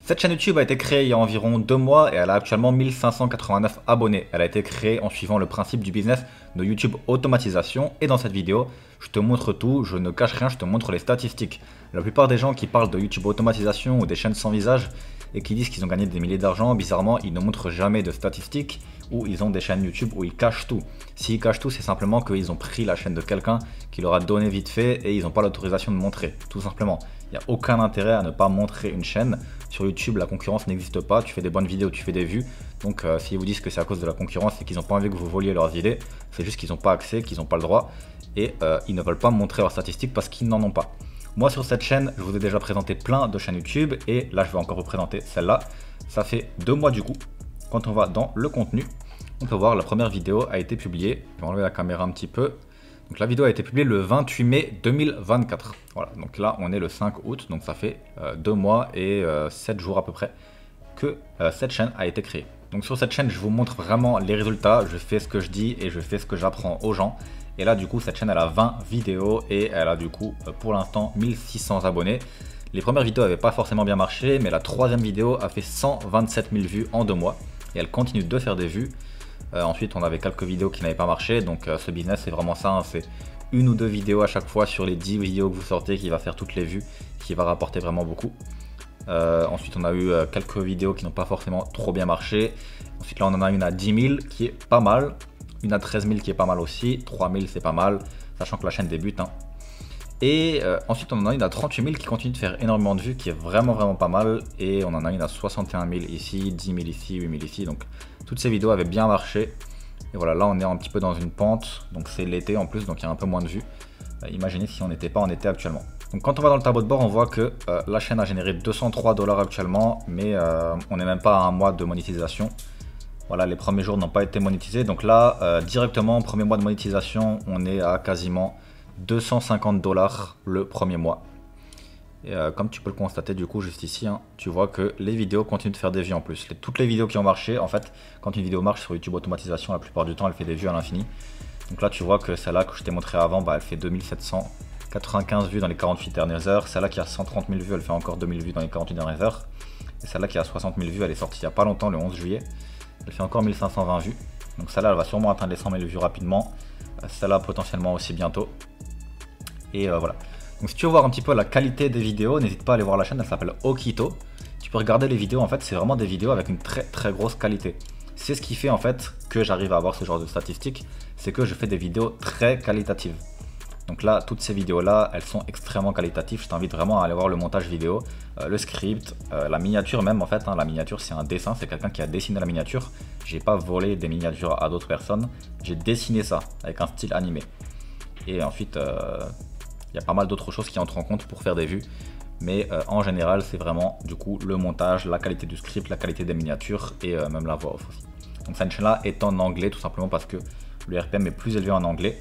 Cette chaîne YouTube a été créée il y a environ 2 mois et elle a actuellement 1589 abonnés. Elle a été créée en suivant le principe du business de YouTube automatisation et dans cette vidéo, je te montre tout, je ne cache rien, je te montre les statistiques. La plupart des gens qui parlent de YouTube automatisation ou des chaînes sans visage et qui disent qu'ils ont gagné des milliers d'argent, bizarrement, ils ne montrent jamais de statistiques ou ils ont des chaînes YouTube où ils cachent tout. S'ils cachent tout, c'est simplement qu'ils ont pris la chaîne de quelqu'un qui leur a donné vite fait et ils n'ont pas l'autorisation de montrer, tout simplement. Il n'y a aucun intérêt à ne pas montrer une chaîne. Sur YouTube, la concurrence n'existe pas. Tu fais des bonnes vidéos, tu fais des vues. Donc, s'ils vous disent que c'est à cause de la concurrence et qu'ils n'ont pas envie que vous voliez leurs idées, c'est juste qu'ils n'ont pas accès, qu'ils n'ont pas le droit et ils ne veulent pas montrer leurs statistiques parce qu'ils n'en ont pas. Moi, sur cette chaîne, je vous ai déjà présenté plein de chaînes YouTube et là, je vais encore vous présenter celle-là. Ça fait 2 mois du coup. Quand on va dans le contenu, on peut voir la première vidéo a été publiée. Je vais enlever la caméra un petit peu. Donc la vidéo a été publiée le 28 mai 2024. Voilà, donc là on est le 5 août, donc ça fait 2 mois et 7 jours à peu près que cette chaîne a été créée. Donc sur cette chaîne, je vous montre vraiment les résultats, je fais ce que je dis et je fais ce que j'apprends aux gens. Et là du coup, cette chaîne elle a 20 vidéos et elle a du coup pour l'instant 1600 abonnés. Les premières vidéos n'avaient pas forcément bien marché, mais la troisième vidéo a fait 127 000 vues en 2 mois et elle continue de faire des vues. Ensuite, on avait quelques vidéos qui n'avaient pas marché, donc ce business c'est vraiment ça, hein, c'est 1 ou 2 vidéos à chaque fois sur les 10 vidéos que vous sortez qui va faire toutes les vues, qui va rapporter vraiment beaucoup. Ensuite, on a eu quelques vidéos qui n'ont pas forcément trop bien marché. Ensuite, là, on en a une à 10 000 qui est pas mal, une à 13 000 qui est pas mal aussi, 3 000 c'est pas mal, sachant que la chaîne débute. Hein. Et ensuite, on en a une à 38 000 qui continue de faire énormément de vues, qui est vraiment pas mal. Et on en a une à 61 000 ici, 10 000 ici, 8 000 ici. Donc, toutes ces vidéos avaient bien marché. Et voilà, là, on est un petit peu dans une pente. Donc, c'est l'été en plus, donc il y a un peu moins de vues. Imaginez si on n'était pas en été actuellement. Donc, quand on va dans le tableau de bord, on voit que la chaîne a généré 203 $ actuellement. Mais on n'est même pas à un mois de monétisation. Voilà, les premiers jours n'ont pas été monétisés. Donc là, directement, premier mois de monétisation, on est à quasiment 250 $ le premier mois. Et comme tu peux le constater du coup juste ici, hein, tu vois que les vidéos continuent de faire des vues en plus. Toutes les vidéos qui ont marché, en fait, quand une vidéo marche sur YouTube automatisation, la plupart du temps elle fait des vues à l'infini. Donc là tu vois que celle-là que je t'ai montré avant, bah, elle fait 2795 vues dans les 48 dernières heures. Celle-là qui a 130 000 vues, elle fait encore 2000 vues dans les 48 dernières heures. Et celle-là qui a 60 000 vues, elle est sortie il n'y a pas longtemps, le 11 juillet. Elle fait encore 1520 vues. Donc celle-là elle va sûrement atteindre les 100 000 vues rapidement. Celle-là potentiellement aussi bientôt. Et voilà. Donc si tu veux voir un petit peu la qualité des vidéos, n'hésite pas à aller voir la chaîne, elle s'appelle Okito. Tu peux regarder les vidéos, en fait c'est vraiment des vidéos avec une très grosse qualité. C'est ce qui fait en fait que j'arrive à avoir ce genre de statistiques, c'est que je fais des vidéos très qualitatives. Donc là, toutes ces vidéos là, elles sont extrêmement qualitatives, je t'invite vraiment à aller voir le montage vidéo, le script, la miniature même en fait, hein. La miniature c'est un dessin, c'est quelqu'un qui a dessiné la miniature. J'ai pas volé des miniatures à d'autres personnes, j'ai dessiné ça avec un style animé. Et ensuite, il y a pas mal d'autres choses qui entrent en compte pour faire des vues. Mais en général, c'est vraiment du coup le montage, la qualité du script, la qualité des miniatures et même la voix off aussi. Donc cette chaîne-là est en anglais tout simplement parce que le RPM est plus élevé en anglais.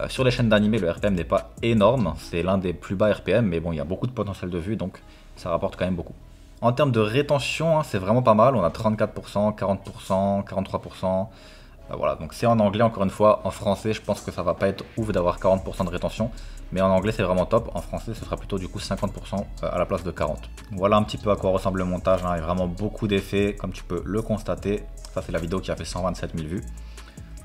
Sur les chaînes d'animé, le RPM n'est pas énorme. C'est l'un des plus bas RPM, mais bon, il y a beaucoup de potentiel de vues, donc ça rapporte quand même beaucoup. En termes de rétention, hein, c'est vraiment pas mal. On a 34%, 40%, 43%. Voilà, donc c'est en anglais encore une fois. En français, je pense que ça va pas être ouf d'avoir 40% de rétention. Mais en anglais, c'est vraiment top. En français, ce sera plutôt du coup 50% à la place de 40%. Voilà un petit peu à quoi ressemble le montage. Hein. Il y a vraiment beaucoup d'effets, comme tu peux le constater. Ça, c'est la vidéo qui a fait 127 000 vues.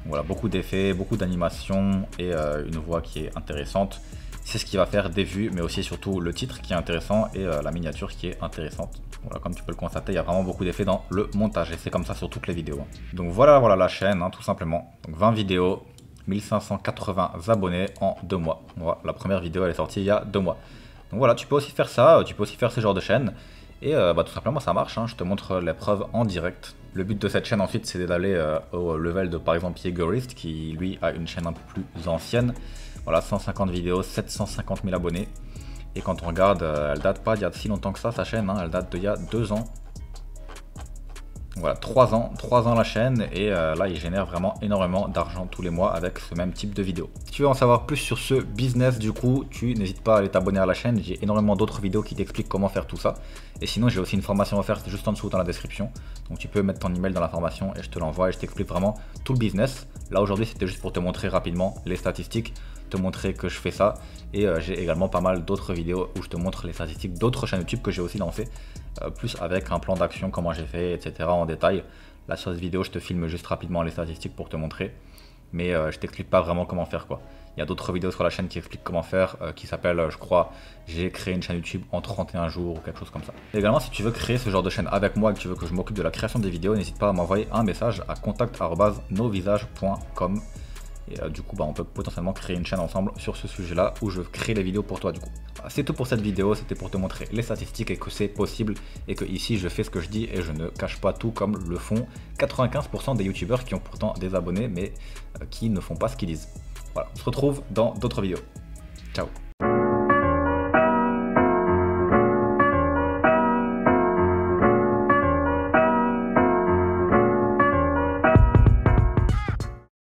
Voilà, beaucoup d'effets, beaucoup d'animations et une voix qui est intéressante. C'est ce qui va faire des vues, mais aussi surtout le titre qui est intéressant et la miniature qui est intéressante. Voilà, comme tu peux le constater, il y a vraiment beaucoup d'effets dans le montage et c'est comme ça sur toutes les vidéos. Donc voilà la chaîne, hein, tout simplement. Donc 20 vidéos, 1580 abonnés en 2 mois. Voilà, la première vidéo elle est sortie il y a 2 mois. Donc voilà, tu peux aussi faire ça, tu peux aussi faire ce genre de chaîne. Et tout simplement ça marche, hein. Je te montre les preuves en direct. Le but de cette chaîne ensuite c'est d'aller au level de par exemple Yeagerist qui lui a une chaîne un peu plus ancienne. Voilà, 150 vidéos, 750 000 abonnés. Et quand on regarde, elle date pas d'il y a si longtemps que ça, sa chaîne, hein, elle date d'il y a 2 ans. Voilà, 3 ans la chaîne et là il génère vraiment énormément d'argent tous les mois avec ce même type de vidéo. Si tu veux en savoir plus sur ce business du coup, tu n'hésites pas à aller t'abonner à la chaîne, j'ai énormément d'autres vidéos qui t'expliquent comment faire tout ça. Et sinon j'ai aussi une formation offerte juste en dessous dans la description. Donc tu peux mettre ton email dans la formation et je te l'envoie et je t'explique vraiment tout le business. Là aujourd'hui c'était juste pour te montrer rapidement les statistiques, te te montrer que je fais ça. Et j'ai également pas mal d'autres vidéos où je te montre les statistiques d'autres chaînes YouTube que j'ai aussi lancées, plus avec un plan d'action, comment j'ai fait, etc. en détail. Là sur cette vidéo, je te filme juste rapidement les statistiques pour te montrer, mais je t'explique pas vraiment comment faire quoi. Il y a d'autres vidéos sur la chaîne qui expliquent comment faire, qui s'appelle, je crois, j'ai créé une chaîne YouTube en 31 jours ou quelque chose comme ça. Et également, si tu veux créer ce genre de chaîne avec moi et que tu veux que je m'occupe de la création des vidéos, n'hésite pas à m'envoyer un message à contact@novisage.com. Et du coup, on peut potentiellement créer une chaîne ensemble sur ce sujet-là où je crée les vidéos pour toi du coup. C'est tout pour cette vidéo, c'était pour te montrer les statistiques et que c'est possible et que ici je fais ce que je dis et je ne cache pas tout comme le font 95% des youtubeurs qui ont pourtant des abonnés mais qui ne font pas ce qu'ils disent. Voilà, on se retrouve dans d'autres vidéos. Ciao.